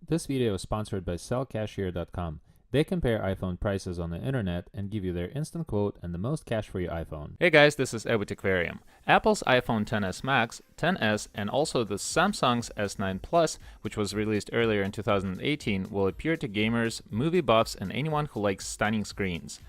This video is sponsored by sellcashier.com. They compare iPhone prices on the internet and give you their instant quote and the most cash-free iPhone. Hey guys, this is Ed with Aquarium. Apple's iPhone XS Max, XS, and also the Samsung's S9 Plus, which was released earlier in 2018, will appeal to gamers, movie buffs, and anyone who likes stunning screens.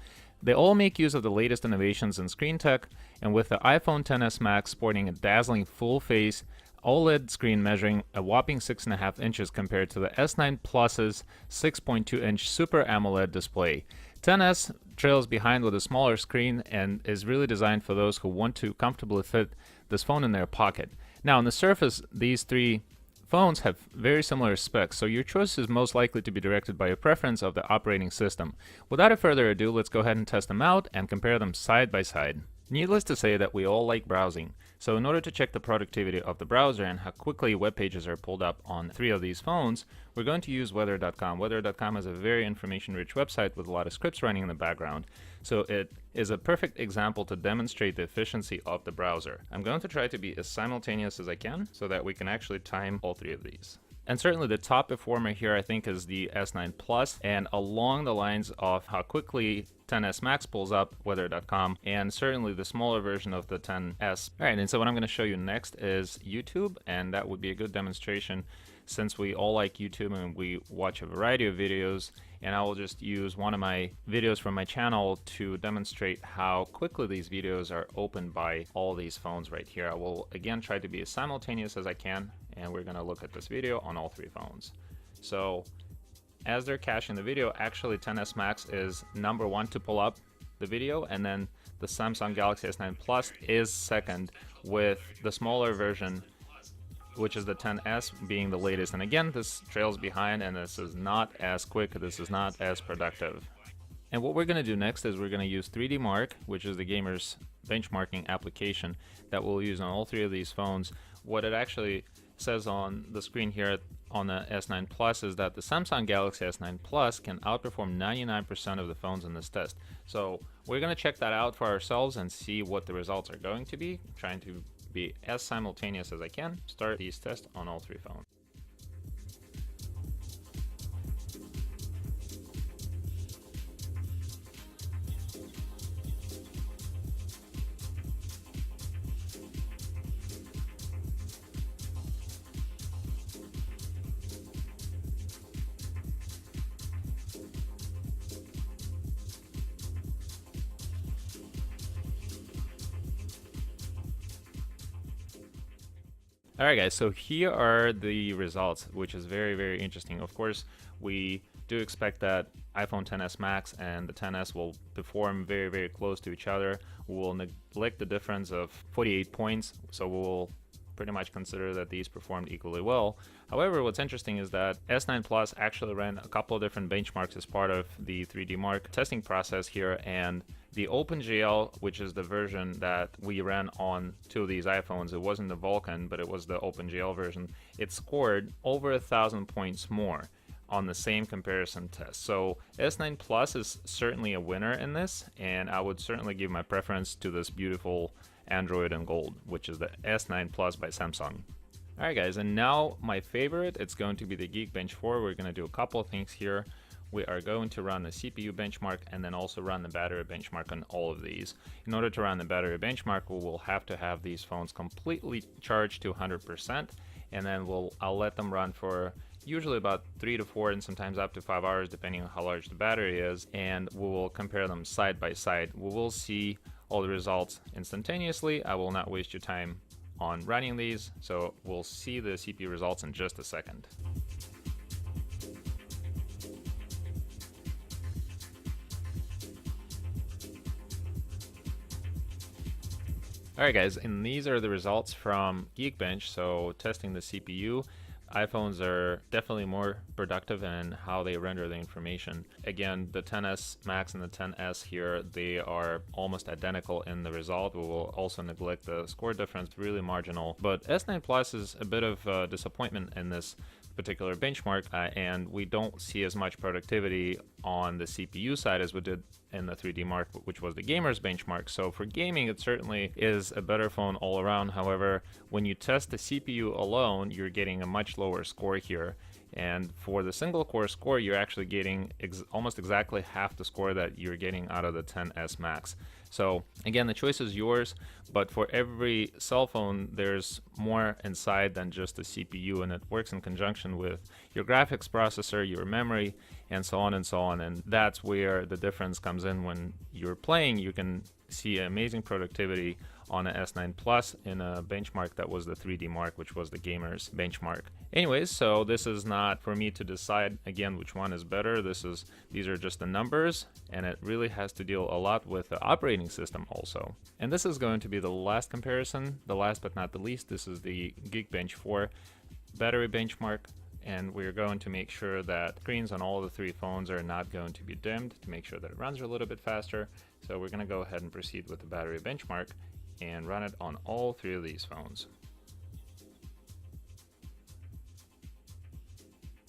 They all make use of the latest innovations in screen tech, and with the iPhone XS Max sporting a dazzling full-face OLED screen measuring a whopping 6.5 inches compared to the S9 Plus's 6.2-inch Super AMOLED display. XS trails behind with a smaller screen and is really designed for those who want to comfortably fit this phone in their pocket. Now, on the surface, these three phones have very similar specs, so your choice is most likely to be directed by your preference of the operating system. Without further ado, let's go ahead and test them out and compare them side by side. Needless to say that we all like browsing, so in order to check the productivity of the browser and how quickly web pages are pulled up on three of these phones, we're going to use weather.com. Weather.com is a very information-rich website with a lot of scripts running in the background, so it is a perfect example to demonstrate the efficiency of the browser. I'm going to try to be as simultaneous as I can so that we can actually time all three of these. And certainly the top performer here, I think, is the S9 Plus, and along the lines of how quickly XS Max pulls up, weather.com, and certainly the smaller version of the XS. All right, and so what I'm going to show you next is YouTube, and that would be a good demonstration since we all like YouTube and we watch a variety of videos, and I will just use one of my videos from my channel to demonstrate how quickly these videos are opened by all these phones right here. I will again try to be as simultaneous as I can, and we're going to look at this video on all three phones. So as they're caching the video, actually XS Max is number one to pull up the video, and then the Samsung Galaxy S9 Plus is second, with the smaller version, which is the XS, being the latest. And again, this trails behind, and this is not as quick, this is not as productive. And what we're going to do next is we're going to use 3D Mark, which is the gamer's benchmarking application that we'll use on all three of these phones. What it actually says on the screen here on the S9 Plus is that the Samsung Galaxy S9 Plus can outperform 99% of the phones in this test. So we're going to check that out for ourselves and see what the results are going to be, trying to be as simultaneous as I can. Start these tests on all three phones. Alright guys, so here are the results, which is very, very interesting. Of course, we do expect that iPhone XS Max and the XS will perform very, very close to each other. We will neglect the difference of 48 points, so we'll pretty much consider that these performed equally well. However, what's interesting is that S9 Plus actually ran a couple of different benchmarks as part of the 3D Mark testing process here, and the OpenGL, which is the version that we ran on two of these iPhones, it wasn't the Vulkan, but it was the OpenGL version, it scored over 1,000 points more on the same comparison test. So S9 Plus is certainly a winner in this, and I would certainly give my preference to this beautiful Android in gold, which is the S9 Plus by Samsung. Alright guys, and now my favorite, it's going to be the Geekbench 4. We're going to do a couple of things here. We are going to run the CPU benchmark and then also run the battery benchmark on all of these. In order to run the battery benchmark, we will have to have these phones completely charged to 100%, and then I'll let them run for usually about 3 to 4 and sometimes up to 5 hours depending on how large the battery is, and we will compare them side by side. We will see all the results instantaneously. I will not waste your time on running these, so we'll see the CPU results in just a second. Alright guys, and these are the results from Geekbench. So testing the CPU, iPhones are definitely more productive in how they render the information. Again, the XS Max and the XS here, they are almost identical in the result. We will also neglect the score difference, really marginal. But S9 Plus is a bit of a disappointment in this particular benchmark, and we don't see as much productivity on the CPU side as we did in the 3D Mark, which was the gamer's benchmark. So for gaming, it certainly is a better phone all around. However, when you test the CPU alone, you're getting a much lower score here. And for the single core score, you're actually getting almost exactly half the score that you're getting out of the XS Max. So again, the choice is yours, but for every cell phone, there's more inside than just the CPU, and it works in conjunction with your graphics processor, your memory, and so on and so on. And that's where the difference comes in. When you're playing, you can see amazing productivity on a S9 Plus in a benchmark that was the 3D Mark, which was the gamer's benchmark. Anyways, so this is not for me to decide again which one is better. These are just the numbers, and it really has to deal a lot with the operating system also. And this is going to be the last comparison, the last but not the least. This is the Geekbench 4 battery benchmark, and we're going to make sure that screens on all the three phones are not going to be dimmed to make sure that it runs a little bit faster. So we're going to go ahead and proceed with the battery benchmark and run it on all three of these phones.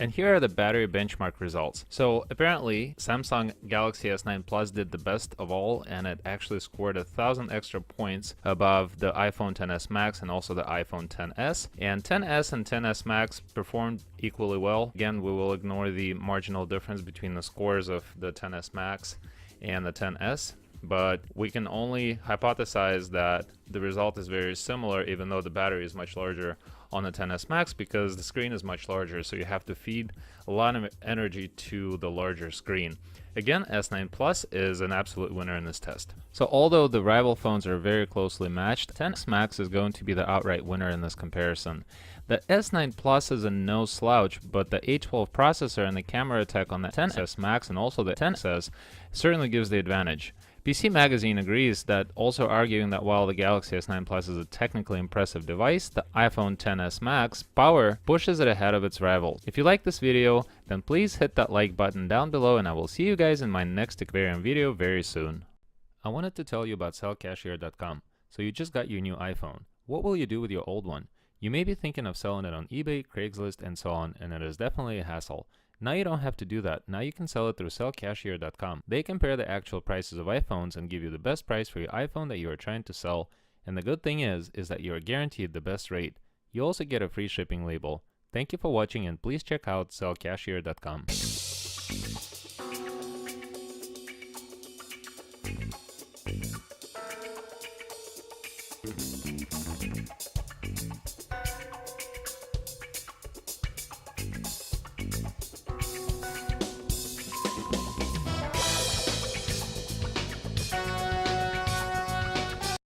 And here are the battery benchmark results. So apparently Samsung Galaxy S9 Plus did the best of all, and it actually scored 1,000 extra points above the iPhone XS Max and also the iPhone XS. And XS and XS Max performed equally well. Again, we will ignore the marginal difference between the scores of the XS Max and the XS. But we can only hypothesize that the result is very similar, even though the battery is much larger on the XS Max, because the screen is much larger, so you have to feed a lot of energy to the larger screen. Again, S9 Plus is an absolute winner in this test. So although the rival phones are very closely matched, XS Max is going to be the outright winner in this comparison. The S9 Plus is a no slouch, but the A12 processor and the camera tech on the XS Max and also the XS certainly gives the advantage. PC Magazine agrees, that also arguing that while the Galaxy S9 Plus is a technically impressive device, the iPhone XS Max power pushes it ahead of its rival. If you like this video, then please hit that like button down below, and I will see you guys in my next Aquarium video very soon. I wanted to tell you about sellcashier.com. So you just got your new iPhone. What will you do with your old one? You may be thinking of selling it on eBay, Craigslist, and so on, and it is definitely a hassle. Now you don't have to do that. Now you can sell it through sellcashier.com. They compare the actual prices of iPhones and give you the best price for your iPhone that you are trying to sell. And the good thing is that you are guaranteed the best rate. You also get a free shipping label. Thank you for watching, and please check out sellcashier.com.